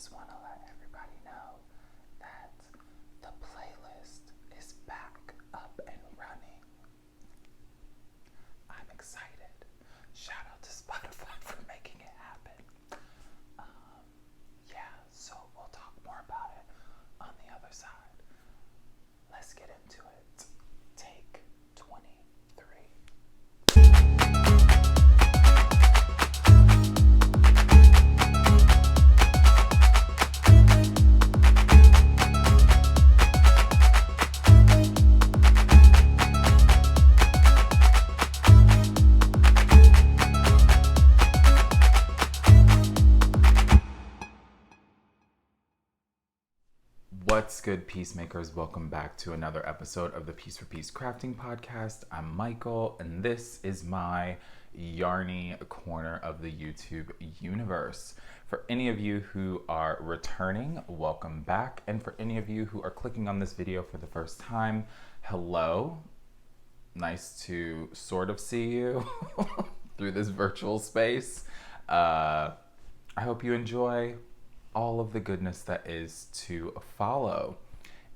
just want to let everybody know that the playlist is back up and running. I'm excited. Shout out to Spotify for making it happen. So we'll talk more about it on the other side. Let's get into it. Take 23. What's good, peacemakers? Welcome back to another episode of the Piece4PeaceCrafting Podcast. I'm Michael, and this is my yarny corner of the YouTube universe. For any of you who are returning, welcome back. And for any of you who are clicking on this video for the first time, hello. Nice to sort of see you through this virtual space. I hope you enjoy all of the goodness that is to follow.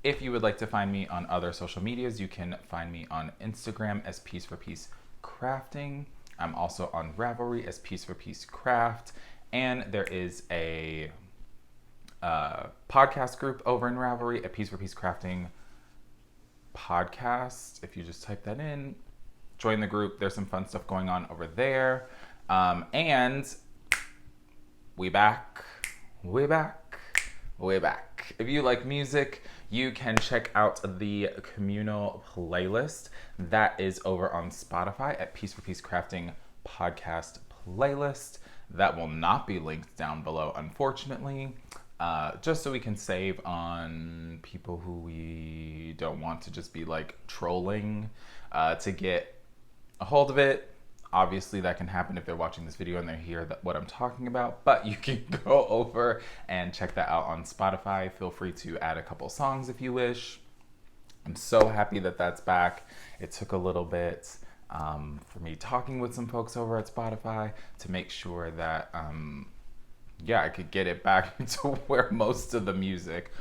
If you would like to find me on other social medias, you can find me on Instagram as Piece4PeaceCrafting. I'm also on Ravelry as Piece4PeaceCraft, and there is a podcast group over in Ravelry at Piece4PeaceCrafting Podcast. If you just type that in, join the group. There's some fun stuff going on over there. And we back. Way back. If you like music, you can check out the communal playlist that is over on Spotify at Piece4PeaceCrafting Podcast playlist. That will not be linked down below, unfortunately, just so we can save on people who we don't want to just be like trolling to get a hold of it. Obviously, that can happen if they're watching this video and they hear what I'm talking about, but you can go over and check that out on Spotify. Feel free to add a couple songs if you wish. I'm so happy that that's back. It took a little bit for me talking with some folks over at Spotify to make sure that, I could get it back to where most of the music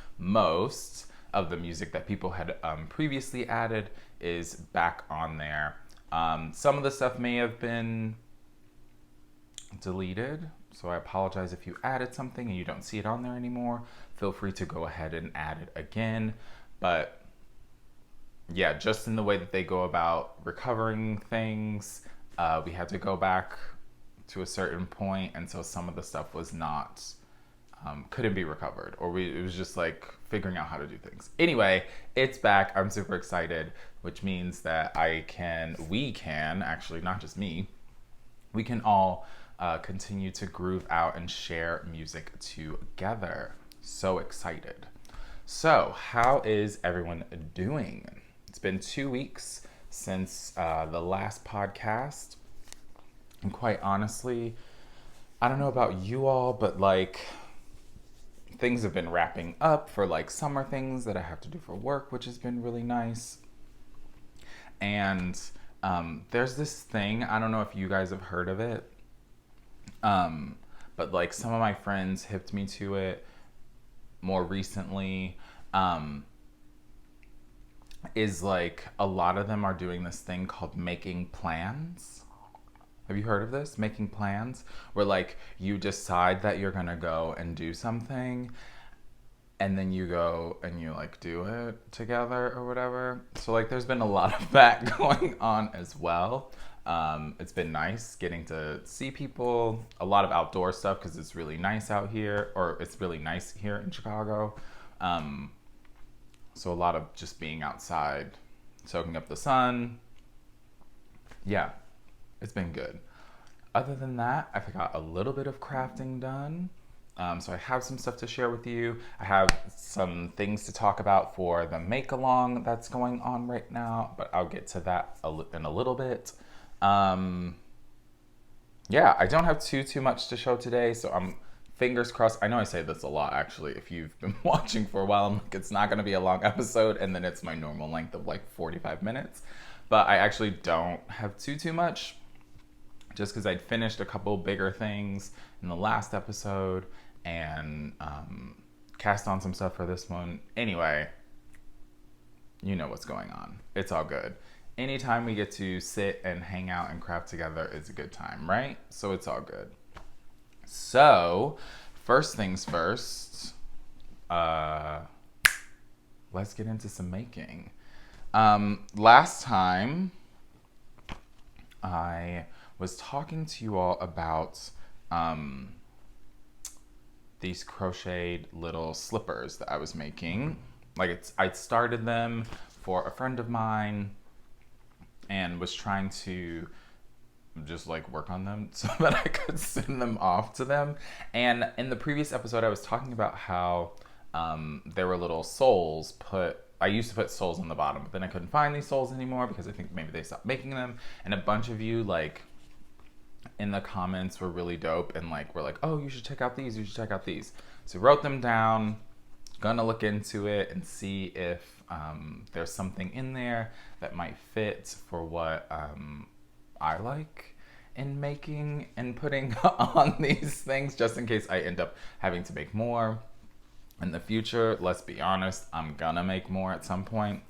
that people had previously added is back on there. Some of the stuff may have been deleted, so I apologize if you added something and you don't see it on there anymore. Feel free to go ahead and add it again. But yeah, just in the way that they go about recovering things, we had to go back to a certain point, and so some of the stuff was not, couldn't be recovered, or it was just like figuring out how to do things. Anyway, it's back. I'm super excited, which means that we can, actually, not just me, we can all continue to groove out and share music together. So excited. So, how is everyone doing? It's been 2 weeks since the last podcast. And quite honestly, I don't know about you all, but like, things have been wrapping up for like summer things that I have to do for work, which has been really nice. And there's this thing, I don't know if you guys have heard of it, but like some of my friends hipped me to it more recently, is like a lot of them are doing this thing called making plans. Have you heard of this? Making plans, where like you decide that you're gonna go and do something, and then you go and you like do it together or whatever. So like there's been a lot of that going on as well. It's been nice getting to see people, a lot of outdoor stuff because it's really nice out here, or it's really nice here in Chicago. So a lot of just being outside, soaking up the sun. Yeah. It's been good. Other than that, I've got a little bit of crafting done. So I have some stuff to share with you. I have some things to talk about for the make-along that's going on right now, but I'll get to that in a little bit. I don't have too much to show today, so I'm fingers crossed. I know I say this a lot, actually. If you've been watching for a while, I'm like, it's not going to be a long episode, and then it's my normal length of like 45 minutes. But I actually don't have too much, just because I'd finished a couple bigger things in the last episode, and cast on some stuff for this one. Anyway, you know what's going on. It's all good. Anytime we get to sit and hang out and craft together is a good time, right? So it's all good. So, first things first, let's get into some making. Last time, I was talking to you all about these crocheted little slippers that I was making. Like I started them for a friend of mine and was trying to just like work on them so that I could send them off to them. And in the previous episode, I was talking about how there were little soles I used to put soles on the bottom, but then I couldn't find these soles anymore because I think maybe they stopped making them. And a bunch of you like in the comments were really dope and like were like, oh, you should check out these, you should check out these. So wrote them down, gonna look into it and see if there's something in there that might fit for what I like in making and putting on these things, just in case I end up having to make more in the future. Let's be honest, I'm gonna make more at some point.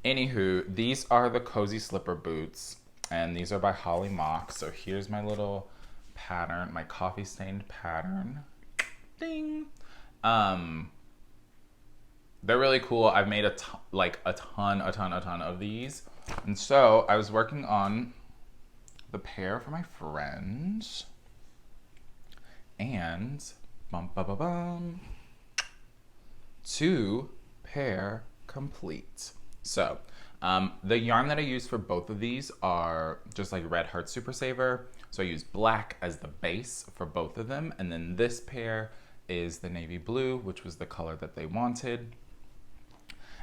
Anywho, these are the Cozy Slipper Boots, and these are by Holly Mock. So here's my little pattern, my coffee stained pattern. Ding! They're really cool. I've made a ton of these. And so I was working on the pair for my friends. And bum bum bum bum. 2 pair complete. So the yarn that I use for both of these are just like Red Heart Super Saver. So I use black as the base for both of them. And then this pair is the navy blue, which was the color that they wanted.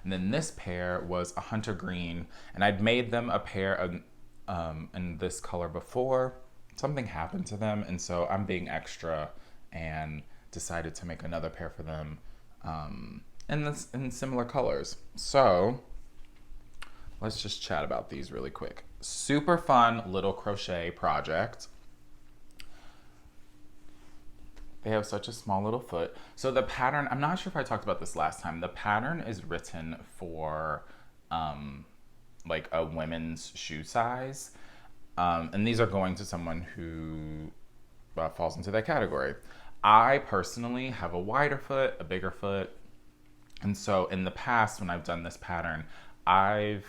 And then this pair was a hunter green, and I'd made them a pair of, in this color before. Something happened to them, and so I'm being extra and decided to make another pair for them in similar colors. So let's just chat about these really quick. Super fun little crochet project. They have such a small little foot. So the pattern, I'm not sure if I talked about this last time. The pattern is written for like a women's shoe size. And these are going to someone who falls into that category. I personally have a wider foot, a bigger foot. And so in the past, when I've done this pattern, I've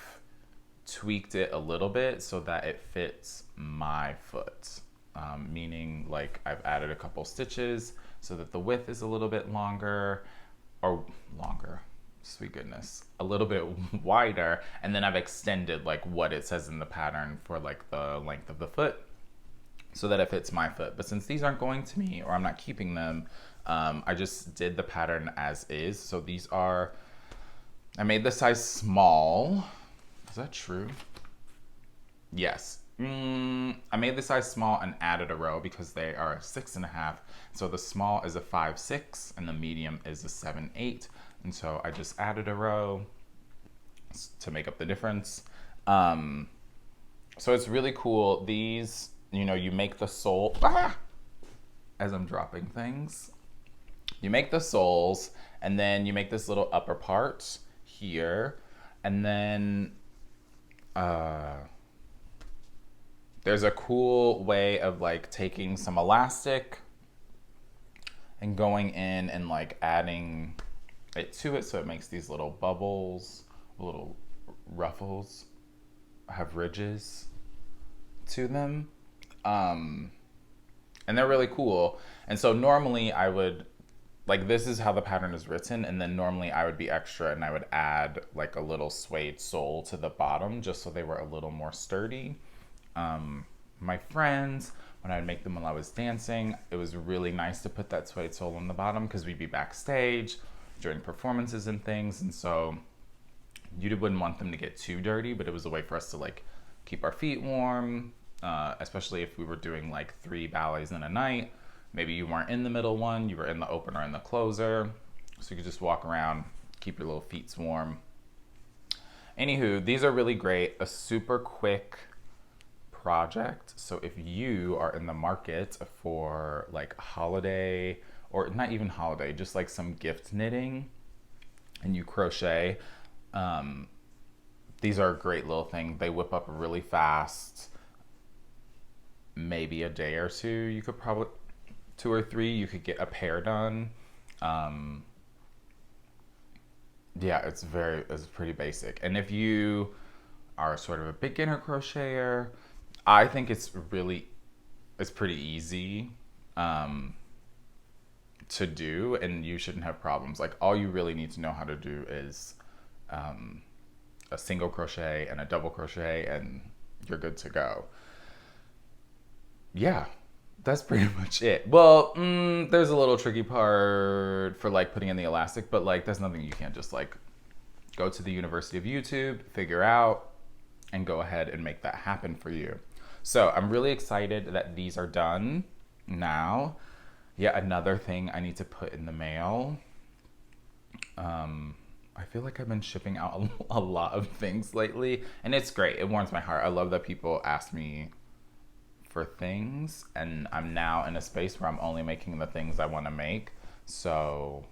tweaked it a little bit so that it fits my foot. Meaning like I've added a couple stitches so that the width is a little bit longer, sweet goodness, a little bit wider, and then I've extended like what it says in the pattern for like the length of the foot so that it fits my foot. But since these aren't going to me, or I'm not keeping them, I just did the pattern as is. So these are, I made the size small. Is that true? Yes. I made the size small and added a row because they are 6.5. So the small is a 5/6 and the medium is a 7/8. And so I just added a row to make up the difference. So it's really cool. These, you know, you make the sole, as I'm dropping things. You make the soles and then you make this little upper part here. And then, there's a cool way of like taking some elastic and going in and like adding it to it so it makes these little bubbles, little ruffles, have ridges to them. And they're really cool. And so normally I would, like this is how the pattern is written, and then normally I would be extra and I would add like a little suede sole to the bottom just so they were a little more sturdy. My friends, when I'd make them while I was dancing, it was really nice to put that suede sole on the bottom because we'd be backstage during performances and things, and so you wouldn't want them to get too dirty, but it was a way for us to like keep our feet warm, especially if we were doing like 3 ballets in a night. Maybe you weren't in the middle one, you were in the opener and the closer, so you could just walk around, keep your little feet warm. Anywho, these are really great, a super quick project. So if you are in the market for like holiday or not even holiday, just like some gift knitting, and you crochet, these are a great little thing. They whip up really fast. Maybe a day or two, you could probably, 2 or 3, you could get a pair done. Yeah, it's pretty basic. And if you are sort of a beginner crocheter, I think it's pretty easy to do, and you shouldn't have problems. Like, all you really need to know how to do is a single crochet and a double crochet, and you're good to go. Yeah, that's pretty much it. Well, there's a little tricky part for like putting in the elastic, but like that's nothing you can't just like go to the University of YouTube, figure out, and go ahead and make that happen for you. So I'm really excited that these are done now. Yeah, another thing I need to put in the mail. I feel like I've been shipping out a lot of things lately, and it's great. It warms my heart. I love that people ask me for things, and I'm now in a space where I'm only making the things I want to make. So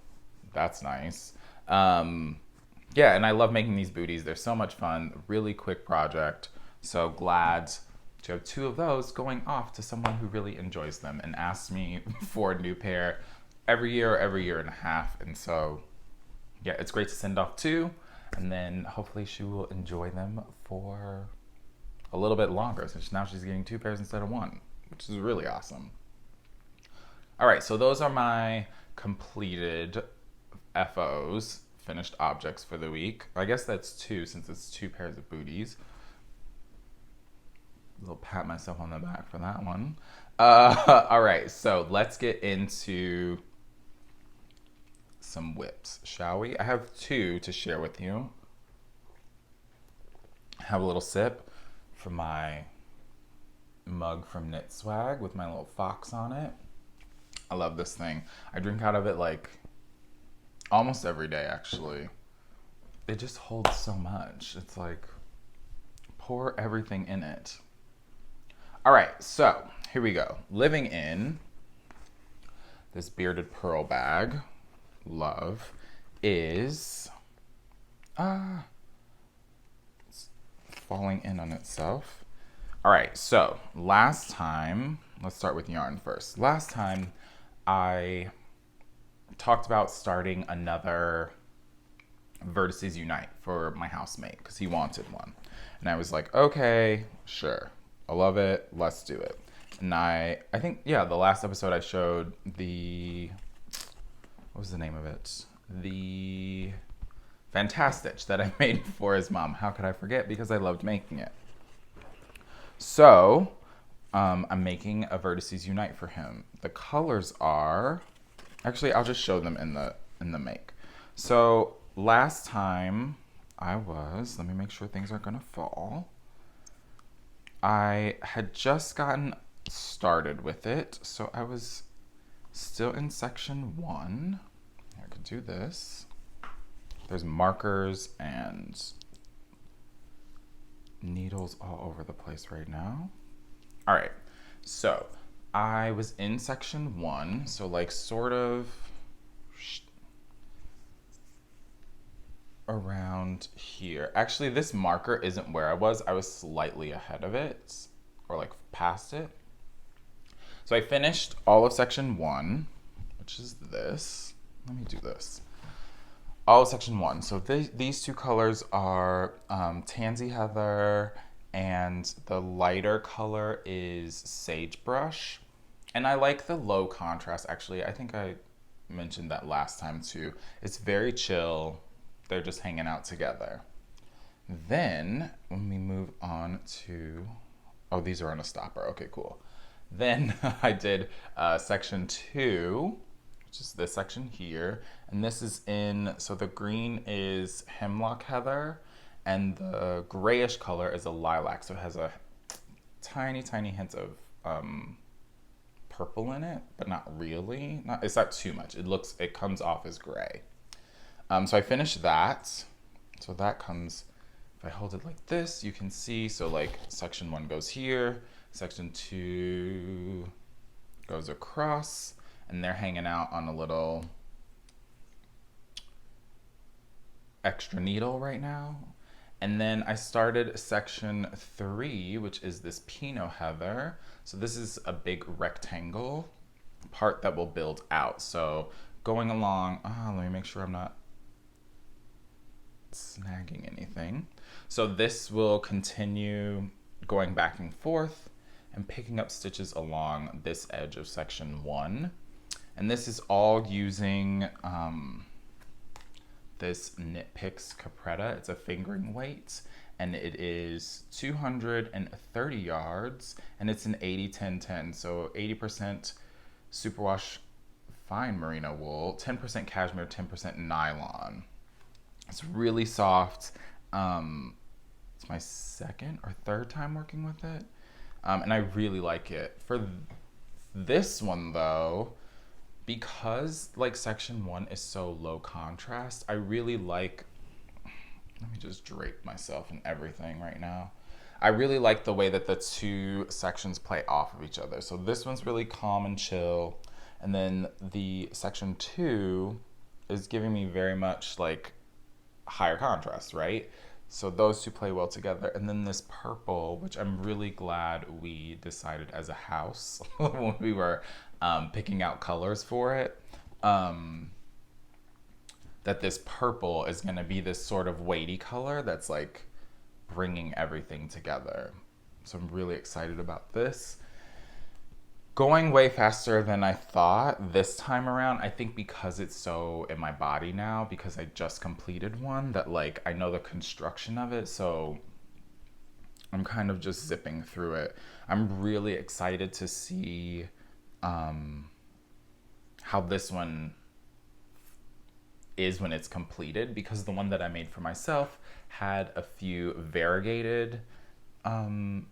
that's nice. Yeah, and I love making these booties. They're so much fun. Really quick project. So glad to have 2 of those going off to someone who really enjoys them and asks me for a new pair every year or every year and a half. And so, yeah, it's great to send off 2, and then hopefully she will enjoy them for a little bit longer, since now she's getting 2 pairs instead of 1, which is really awesome. All right, so those are my completed FOs, finished objects for the week. I guess that's 2, since it's 2 pairs of booties. A little pat myself on the back for that one. All right, so let's get into some whips, shall we? I have 2 to share with you. Have a little sip from my mug from Knit Swag with my little fox on it. I love this thing. I drink out of it like almost every day, actually. It just holds so much. It's like, pour everything in it. All right, so here we go. Living in this bearded pearl bag, love, is it's falling in on itself. All right, so last time, let's start with yarn first. Last time I talked about starting another Vertices Unite for my housemate because he wanted one. And I was like, okay, sure. I love it. Let's do it. And I think, yeah, the last episode I showed what was the name of it? The Fantastitch that I made for his mom. How could I forget? Because I loved making it. So I'm making a Vertices Unite for him. The colors are, actually, I'll just show them in the make. So last time let me make sure things aren't gonna fall. I had just gotten started with it, so I was still in section 1. I could do this. There's markers and needles all over the place right now. All right, so I was in section 1, so like sort of around here. Actually, this marker isn't where I was. I was slightly ahead of it, or like past it. So I finished all of section 1, which is this. Let me do this. All of section 1. So these 2 colors are Tansy Heather, and the lighter color is Sagebrush. And I like the low contrast, actually. I think I mentioned that last time too. It's very chill. They're just hanging out together. Then when we move on to, oh, these are on a stopper. Okay, cool. Then I did section 2, which is this section here. And this is so the green is Hemlock Heather, and the grayish color is a lilac. So it has a tiny, tiny hint of purple in it, but not really. It's not too much. It comes off as gray. So I finished that. So that comes, if I hold it like this, you can see, so like section 1 goes here, section 2 goes across, and they're hanging out on a little extra needle right now. And then I started section 3, which is this Pinot Heather. So this is a big rectangle part that will build out. So going along, let me make sure I'm not snagging anything. So this will continue going back and forth and picking up stitches along this edge of section 1. And this is all using this KnitPicks Capretta. It's a fingering weight, and it is 230 yards, and it's an 80-10-10, so 80% superwash fine merino wool, 10% cashmere, 10% nylon. It's really soft. It's my second or third time working with it, and I really like it. For this one though, because like section 1 is so low contrast, I really like, let me just drape myself in everything right now. I really like the way that the two sections play off of each other. So this one's really calm and chill, and then the section 2 is giving me very much like higher contrast, right? So those two play well together. And then this purple, which I'm really glad we decided as a house when we were picking out colors for it, that this purple is going to be this sort of weighty color that's like bringing everything together. So I'm really excited about this. Going way faster than I thought this time around, I think because it's so in my body now, because I just completed one, that like I know the construction of it, so I'm kind of just zipping through it. I'm really excited to see how this one is when it's completed, because the one that I made for myself had a few variegated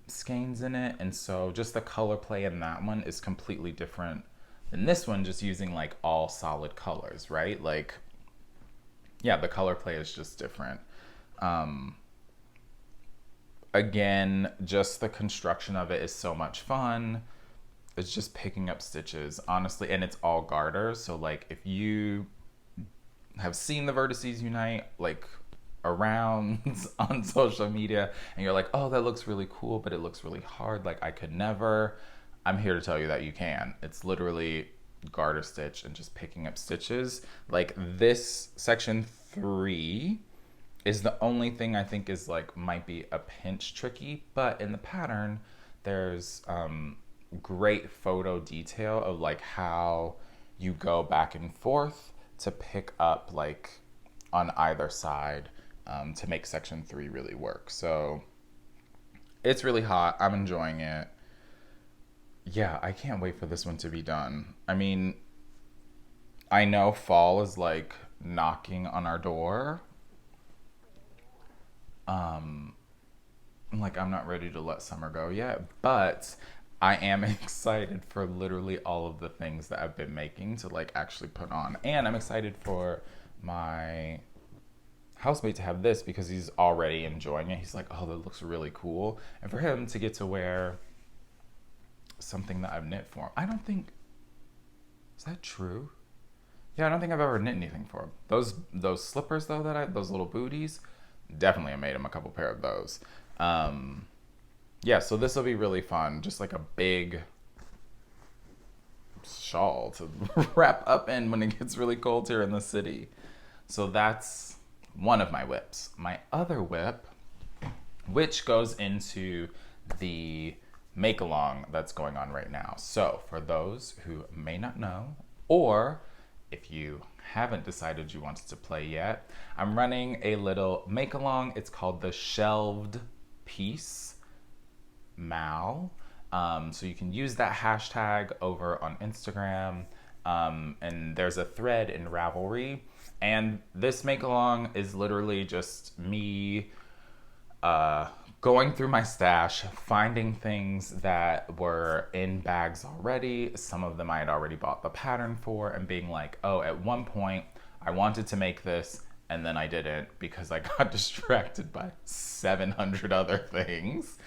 skeins in it, and so just the color play in that one is completely different than this one, just using like all solid colors, right? Like, yeah, the color play is just different. Again, just the construction of it is so much fun. It's just picking up stitches, honestly, and it's all garters. So like if you have seen the Vertices Unite like around on social media and you're like, oh, that looks really cool, but it looks really hard, like I could never, I'm here to tell you that you can. It's literally garter stitch and just picking up stitches. Like this section 3 is the only thing I think is like might be a pinch tricky, but in the pattern there's great photo detail of like how you go back and forth to pick up like on either side to make section 3 really work. So it's really hot. I'm enjoying it. Yeah, I can't wait for this one to be done. I mean, I know fall is like knocking on our door. Like I'm not ready to let summer go yet, but I am excited for literally all of the things that I've been making to like actually put on. And I'm excited for my housemate to have this because he's already enjoying it. He's like, oh, that looks really cool. And for him to get to wear something that I've knit for him. I don't think, is that true? Yeah, I don't think I've ever knit anything for him. Those slippers though, those little booties, definitely I made him a couple pair of those. Yeah, so this will be really fun. Just like a big shawl to wrap up in when it gets really cold here in the city. So that's one of my whips. My other whip, which goes into the make-along that's going on right now. So for those who may not know, or if you haven't decided you wanted to play yet, I'm running a little make-along. It's called the Shelved Piece Mal. So you can use that hashtag over on Instagram, and there's a thread in Ravelry, and this make along is literally just me going through my stash, finding things that were in bags already. Some of them I had already bought the pattern for, and being like, oh, at one point I wanted to make this and then I didn't because I got distracted by 700 other things.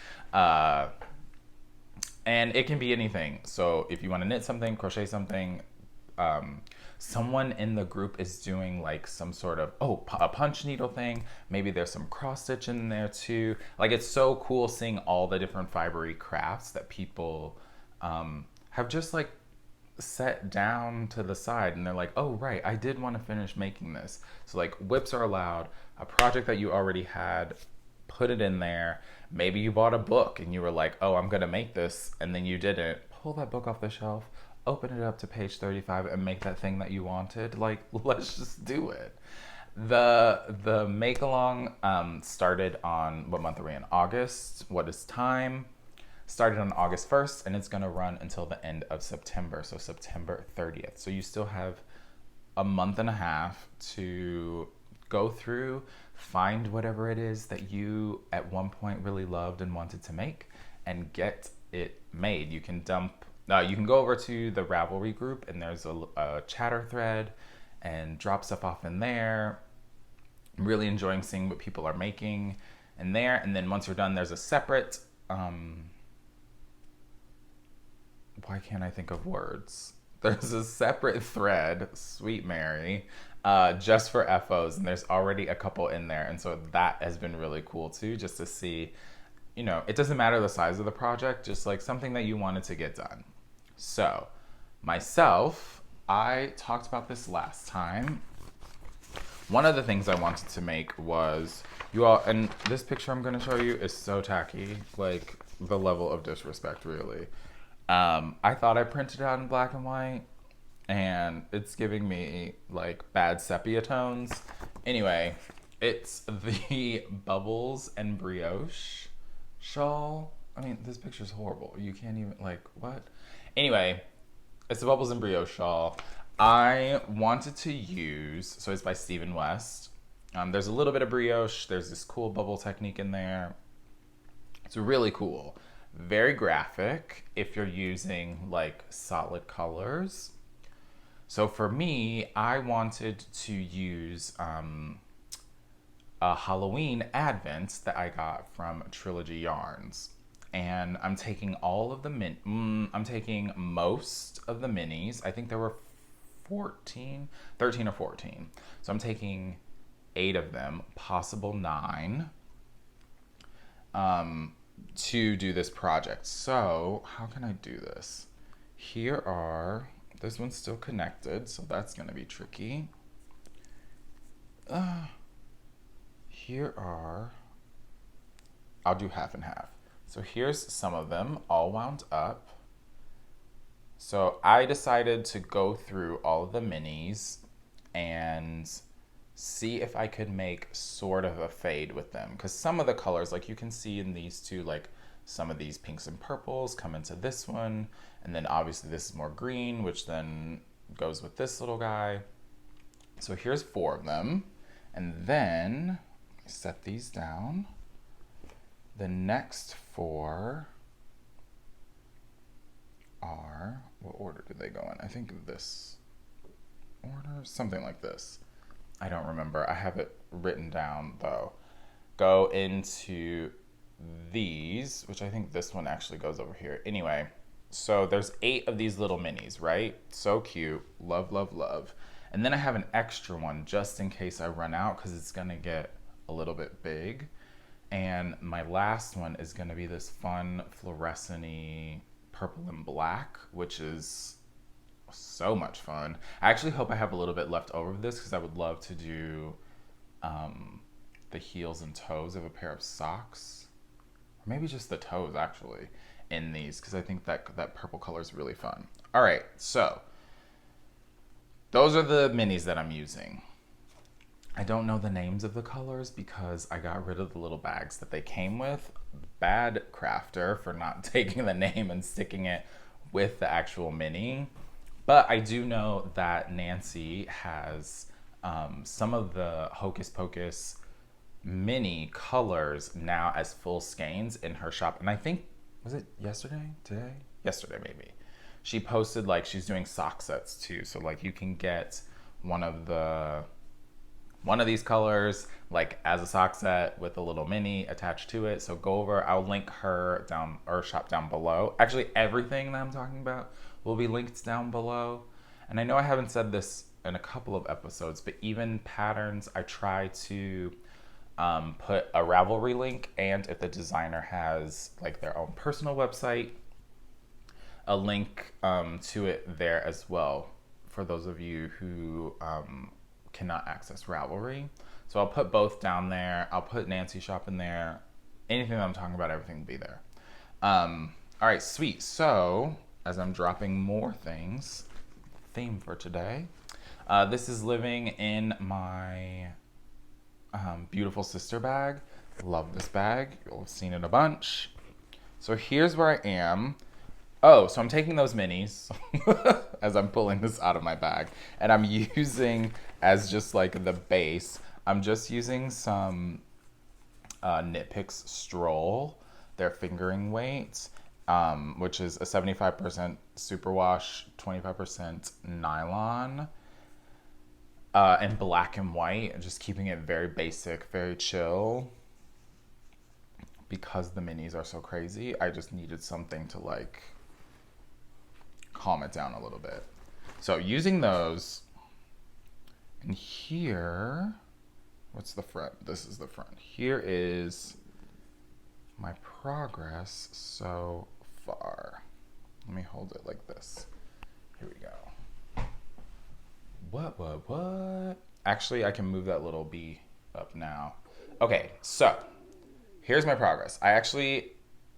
And it can be anything. So if you want to knit something, crochet something, someone in the group is doing like some sort of a punch needle thing. Maybe there's some cross stitch in there too. Like, it's so cool seeing all the different fibery crafts that people have just like set down to the side, and they're like, oh right, I did want to finish making this. So like, whips are allowed. A project that you already had, put it in there. Maybe you bought a book and you were like, oh, I'm gonna make this, and then you didn't. Pull that book off the shelf, open it up to page 35, and make that thing that you wanted. Like, let's just do it. The make along started on, what month are we in? August. What is time? Started on August 1st, and it's gonna run until the end of September, so September 30th. So you still have a month and a half to go through, find whatever it is that you at one point really loved and wanted to make, and get it made. You can go over to the Ravelry group, and there's a chatter thread, and drop stuff off in there. I'm really enjoying seeing what people are making in there. And then once you're done, there's a separate why can't I think of words? There's a separate thread, Sweet Mary, just for FOs, and there's already a couple in there. And so that has been really cool too, just to see, you know, it doesn't matter the size of the project, just like something that you wanted to get done. So myself, I talked about this last time. One of the things I wanted to make was, you all, and this picture I'm going to show you is so tacky, like the level of disrespect, really. I thought I printed it out in black and white, and it's giving me like bad sepia tones. Anyway, it's the Bubbles and Brioche shawl. I mean, this picture's horrible. You can't even, like, what? Anyway, it's the Bubbles and Brioche shawl. I wanted to use, so it's by Stephen West. There's a little bit of brioche. There's this cool bubble technique in there. It's really cool. Very graphic if you're using like solid colors. So for me, I wanted to use a Halloween Advent that I got from Trilogy Yarns. And I'm taking all of the I'm taking most of the minis. I think there were 13 or 14. So I'm taking 8 of them, possible 9, to do this project. So how can I do this? This one's still connected, so that's gonna be tricky. I'll do half and half. So here's some of them all wound up. So I decided to go through all of the minis and see if I could make sort of a fade with them. Because some of the colors, like you can see in these two, like some of these pinks and purples come into this one. And then obviously this is more green, which then goes with this little guy. So here's 4 of them. And then set these down. The next 4 are, what order did they go in? I think this order, something like this. I don't remember. I have it written down though. Go into these, which I think this one actually goes over here. Anyway, so there's 8 of these little minis, right? So cute. Love, love, love. And then I have an extra one just in case I run out, because it's gonna get a little bit big. And my last one is gonna be this fun fluorescent-y purple and black, which is so much fun. I actually hope I have a little bit left over of this, because I would love to do the heels and toes of a pair of socks, or maybe just the toes actually in these, because I think that purple color is really fun. All right, so those are the minis that I'm using. I don't know the names of the colors because I got rid of the little bags that they came with. Bad crafter for not taking the name and sticking it with the actual mini. But I do know that Nancy has some of the Hocus Pocus mini colors now as full skeins in her shop. And I think, was it yesterday? Today? Yesterday, maybe. She posted like she's doing sock sets too. So like you can get one of these colors like as a sock set with a little mini attached to it. So go over, I'll link her shop down below. Actually, everything that I'm talking about will be linked down below. And I know I haven't said this in a couple of episodes, but even patterns, I try to put a Ravelry link, and if the designer has like their own personal website, a link to it there as well for those of you who cannot access Ravelry. So I'll put both down there. I'll put Nancy Shop in there. Anything that I'm talking about, everything will be there. All right, sweet. So as I'm dropping more things, theme for today, this is living in my beautiful sister bag. Love this bag. You'll have seen it a bunch. So here's where I am. Oh, so I'm taking those minis as I'm pulling this out of my bag, and I'm using as just like the base. I'm just using some KnitPicks Stroll, their fingering weight, which is a 75% superwash, 25% nylon, and black and white, and just keeping it very basic, very chill. Because the minis are so crazy, I just needed something to like calm it down a little bit. So using those, and here, what's the front? This is the front. Here is my progress so far. Let me hold it like this. Here we go. What? Actually, I can move that little B up now. Okay, so here's my progress. I actually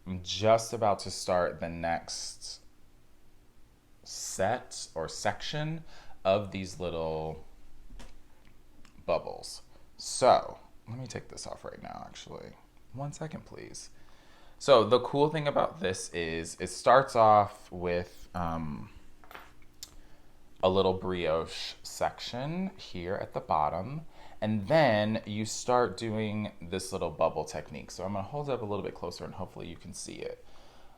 am just about to start the next set or section of these little bubbles. So let me take this off right now, actually. 1 second, please. So the cool thing about this is it starts off with a little brioche section here at the bottom, and then you start doing this little bubble technique. So I'm gonna hold it up a little bit closer and hopefully you can see it.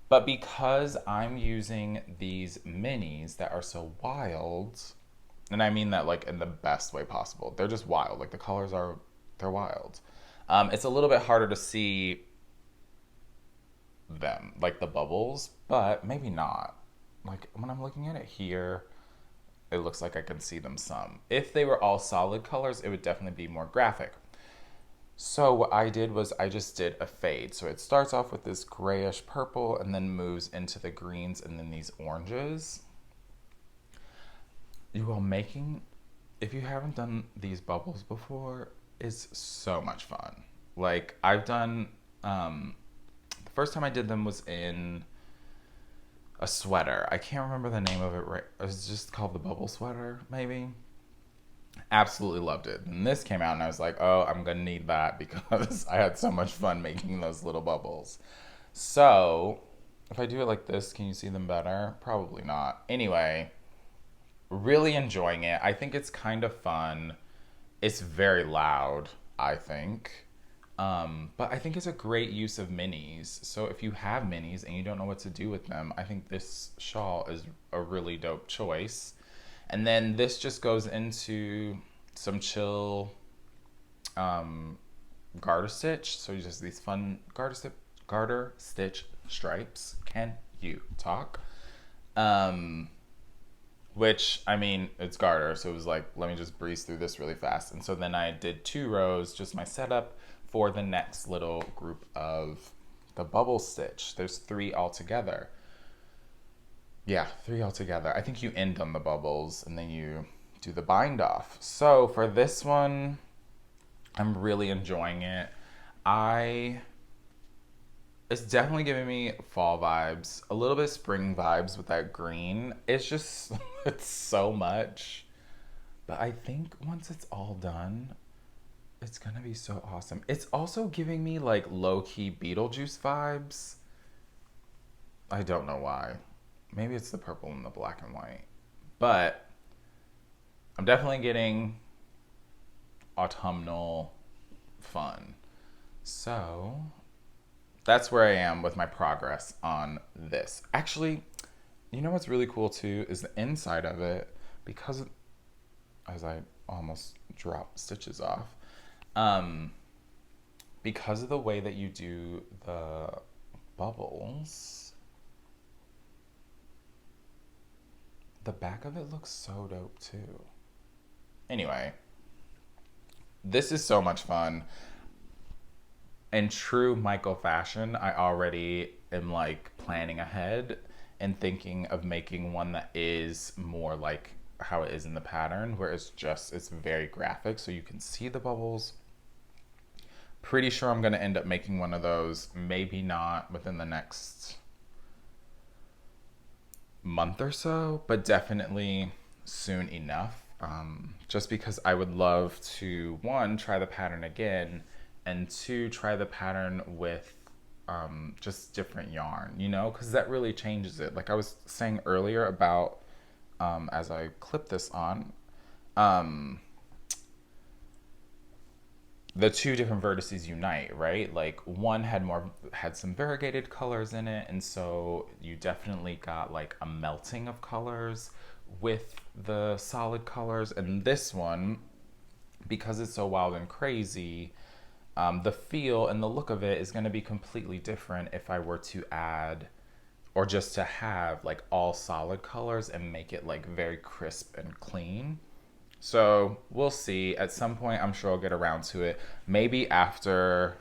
But because I'm using these minis that are so wild, and I mean that like in the best way possible, they're just wild. Like the colors they're wild. It's a little bit harder to see them, like the bubbles, but maybe not. Like when I'm looking at it here, it looks like I can see them some. If they were all solid colors, it would definitely be more graphic. So what I did was I just did a fade. So it starts off with this grayish purple and then moves into the greens and then these oranges. You are making, if you haven't done these bubbles before, it's so much fun. Like I've done, the first time I did them was in a sweater. I can't remember the name of it right. It was just called the bubble sweater, maybe. Absolutely loved it. And this came out and I was like, oh, I'm gonna need that because I had so much fun making those little bubbles. So if I do it like this, can you see them better? Probably not. Anyway, really enjoying it. I think it's kind of fun. It's very loud, I think. But I think it's a great use of minis. So if you have minis and you don't know what to do with them, I think this shawl is a really dope choice. And then this just goes into some chill garter stitch. So just these fun garter stitch stripes. Can you talk? Which, I mean, it's garter. So it was like, let me just breeze through this really fast. And so then I did 2 rows, just my setup for the next little group of the bubble stitch. There's 3 altogether. Yeah, 3 altogether. I think you end on the bubbles and then you do the bind off. So for this one, I'm really enjoying it. It's definitely giving me fall vibes, a little bit spring vibes with that green. It's just, it's so much. But I think once it's all done, it's gonna be so awesome. It's also giving me like low-key Beetlejuice vibes. I don't know why. Maybe it's the purple and the black and white. But I'm definitely getting autumnal fun. So that's where I am with my progress on this. Actually, you know what's really cool too is the inside of it, because as I almost drop stitches off, because of the way that you do the bubbles, the back of it looks so dope too. Anyway, this is so much fun. In true Michael fashion, I already am like planning ahead and thinking of making one that is more like how it is in the pattern, where it's very graphic so you can see the bubbles. Pretty sure I'm going to end up making one of those, maybe not within the next month or so, but definitely soon enough. Just because I would love to, one, try the pattern again, and two, try the pattern with just different yarn, you know, because that really changes it. Like I was saying earlier about, as I clip this on, the two different Vertices Unite, right? Like one had some variegated colors in it, and so you definitely got like a melting of colors with the solid colors. And this one, because it's so wild and crazy, the feel and the look of it is going to be completely different if I were to add, or just to have like all solid colors and make it like very crisp and clean. So we'll see. At some point, I'm sure I'll get around to it. Maybe after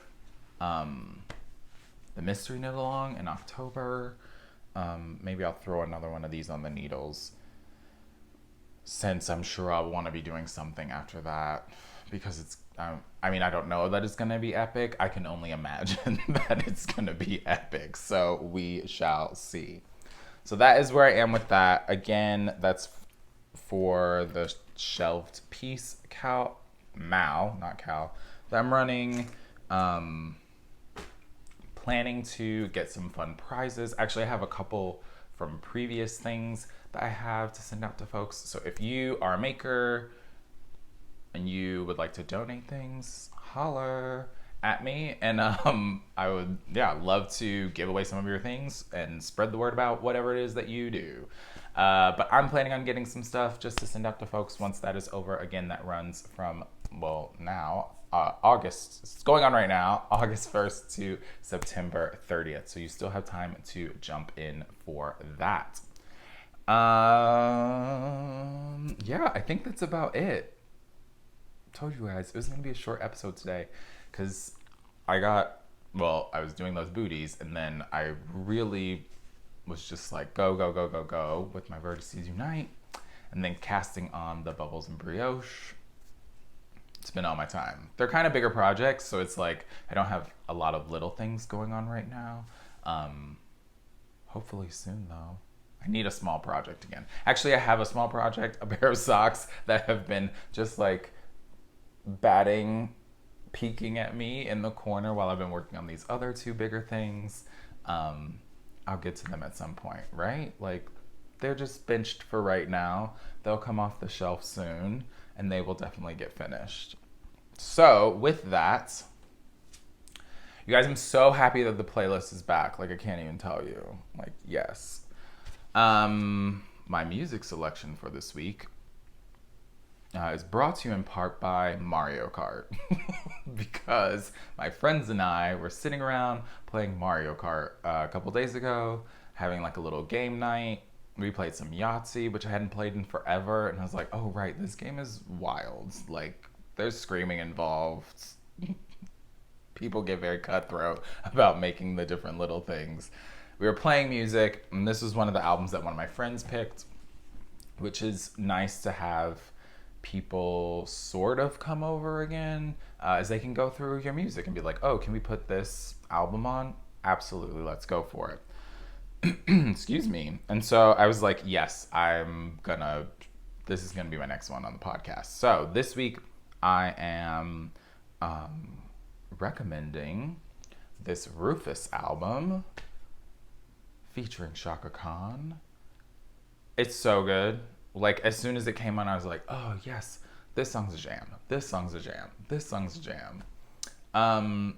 the mystery knit along in October. Maybe I'll throw another one of these on the needles, since I'm sure I'll want to be doing something after that, because it's, I mean, I don't know that it's going to be epic. I can only imagine that it's going to be epic. So we shall see. So that is where I am with that. Again, that's for the Shelved Piece that I'm running. Planning to get some fun prizes. Actually, I have a couple from previous things that I have to send out to folks. So if you are a maker and you would like to donate things, holler at me, and I would love to give away some of your things and spread the word about whatever it is that you do. But I'm planning on getting some stuff just to send out to folks once that is over. Again, that runs from, now August, it's going on right now, August 1st to September 30th. So you still have time to jump in for that. I think that's about it. Told you guys it was gonna be a short episode today, because I was doing those booties, and then I really was just like go with my Vertices Unite, and then casting on the bubbles and brioche. It's been all my time. They're kind of bigger projects, so it's like I don't have a lot of little things going on right now. Hopefully soon though. I need a small project again. Actually, I have a small project, a pair of socks that have been just like peeking at me in the corner while I've been working on these other two bigger things. I'll get to them at some point, right? Like, they're just benched for right now. They'll come off the shelf soon, and they will definitely get finished. So with that, you guys, I'm so happy that the playlist is back. Like, I can't even tell you. Like, yes. My music selection for this week is brought to you in part by Mario Kart. Because my friends and I were sitting around playing Mario Kart a couple days ago, having like a little game night. We played some Yahtzee, which I hadn't played in forever, and I was like, oh right, this game is wild. Like, there's screaming involved. People get very cutthroat about making the different little things. We were playing music, and this was one of the albums that one of my friends picked, which is nice to have people sort of come over again, as they can go through your music and be like, oh, can we put this album on? Absolutely, let's go for it. Excuse me. And so I was like, yes, this is gonna be my next one on the podcast. So this week I am recommending this Rufus album featuring Chaka Khan. It's so good. Like, as soon as it came on, I was like, oh yes, this song's a jam. This song's a jam. This song's a jam.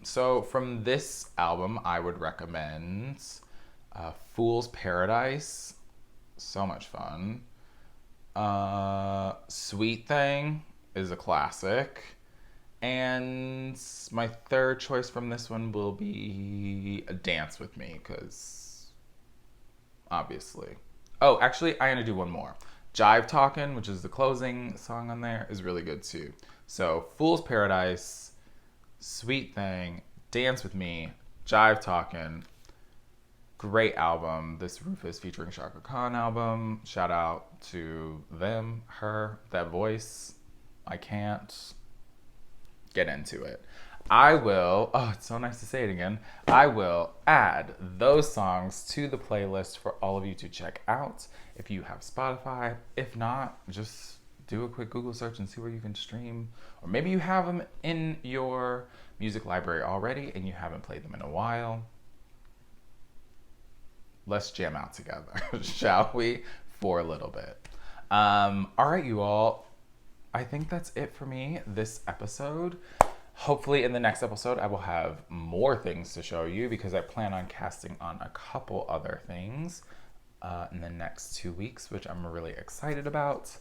So from this album, I would recommend Fool's Paradise. So much fun. Sweet Thing is a classic. And my third choice from this one will be Dance With Me, because obviously. Oh, actually, I'm going to do one more. Jive Talkin', which is the closing song on there, is really good too. So Fool's Paradise, Sweet Thing, Dance With Me, Jive Talkin'. Great album. This Rufus featuring Chaka Khan album. Shout out to them, her, that voice. I can't get into it. I will, oh, it's so nice to say it again. I will add those songs to the playlist for all of you to check out if you have Spotify. If not, just do a quick Google search and see where you can stream. Or maybe you have them in your music library already and you haven't played them in a while. Let's jam out together, shall we? For a little bit. All right, you all. I think that's it for me this episode. Hopefully in the next episode, I will have more things to show you because I plan on casting on a couple other things in the next 2 weeks, which I'm really excited about.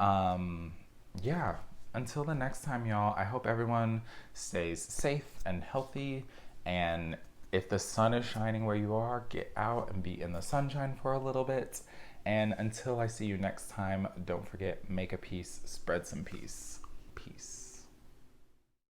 Yeah, until the next time, y'all, I hope everyone stays safe and healthy. And if the sun is shining where you are, get out and be in the sunshine for a little bit. And until I see you next time, don't forget, make a piece, spread some peace. Peace.